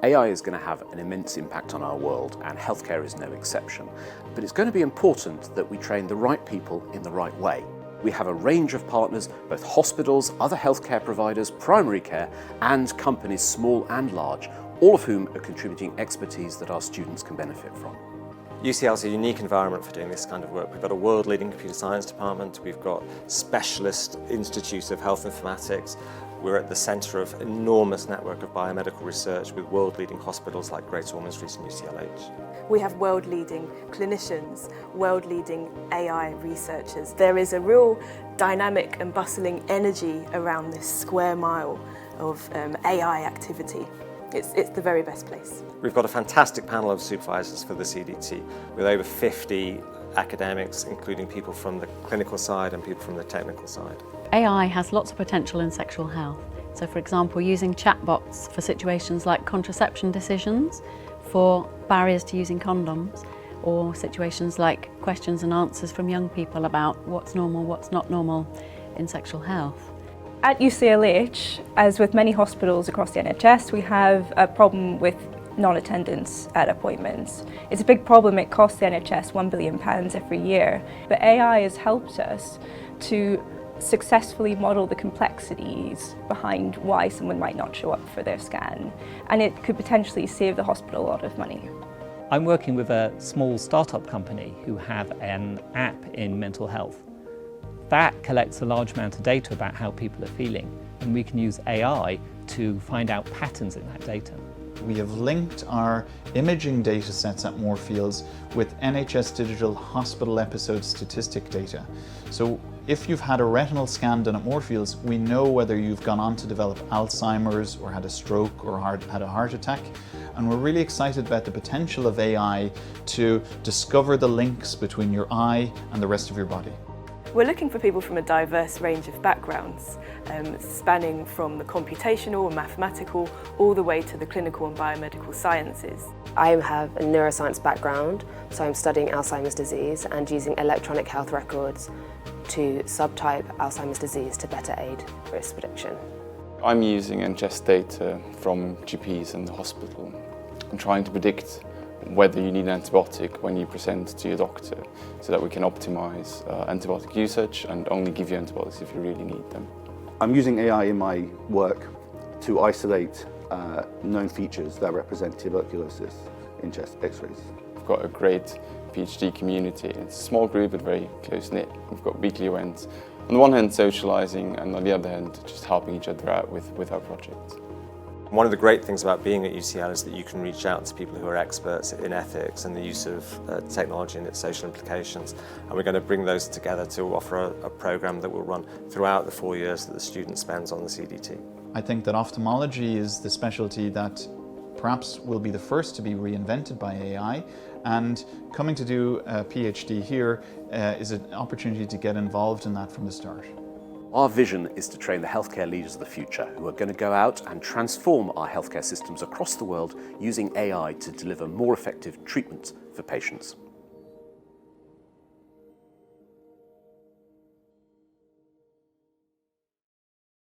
AI is going to have an immense impact on our world, and healthcare is no exception. But it's going to be important that we train the right people in the right way. We have a range of partners, both hospitals, other healthcare providers, primary care, and companies small and large, all of whom are contributing expertise that our students can benefit from. UCL is a unique environment for doing this kind of work. We've got a world-leading computer science department, we've got specialist institutes of health informatics, we're at the centre of an enormous network of biomedical research with world-leading hospitals like Greater Ormond Street and UCLH. We have world-leading clinicians, world-leading AI researchers. There is a real dynamic and bustling energy around this square mile of AI activity. It's the very best place. We've got a fantastic panel of supervisors for the CDT with over 50 academics, including people from the clinical side and people from the technical side. AI has lots of potential in sexual health. So for example, using chatbots for situations like contraception decisions, for barriers to using condoms, or situations like questions and answers from young people about what's normal, what's not normal in sexual health. At UCLH, as with many hospitals across the NHS, we have a problem with non-attendance at appointments. It's a big problem. It costs the NHS £1 billion every year. But AI has helped us to successfully model the complexities behind why someone might not show up for their scan, and it could potentially save the hospital a lot of money. I'm working with a small startup company who have an app in mental health. That collects a large amount of data about how people are feeling, and we can use AI to find out patterns in that data. We have linked our imaging data sets at Moorfields with NHS Digital hospital episode statistic data. So if you've had a retinal scan done at Moorfields, we know whether you've gone on to develop Alzheimer's or had a stroke or had a heart attack. And we're really excited about the potential of AI to discover the links between your eye and the rest of your body. We're looking for people from a diverse range of backgrounds, spanning from the computational and mathematical all the way to the clinical and biomedical sciences. I have a neuroscience background, so I'm studying Alzheimer's disease and using electronic health records to subtype Alzheimer's disease to better aid risk prediction. I'm using NHS data from GPs in the hospital and trying to predict whether you need an antibiotic when you present to your doctor, so that we can optimise antibiotic usage and only give you antibiotics if you really need them. I'm using AI in my work to isolate known features that represent tuberculosis in chest x-rays. We've got a great PhD community. It's a small group but very close-knit. We've got weekly events. On the one hand socialising, and on the other hand just helping each other out with our projects. One of the great things about being at UCL is that you can reach out to people who are experts in ethics and the use of technology and its social implications. And we're going to bring those together to offer a programme that will run throughout the 4 years that the student spends on the CDT. I think that ophthalmology is the specialty that perhaps will be the first to be reinvented by AI, and coming to do a PhD here is an opportunity to get involved in that from the start. Our vision is to train the healthcare leaders of the future who are going to go out and transform our healthcare systems across the world using AI to deliver more effective treatments for patients.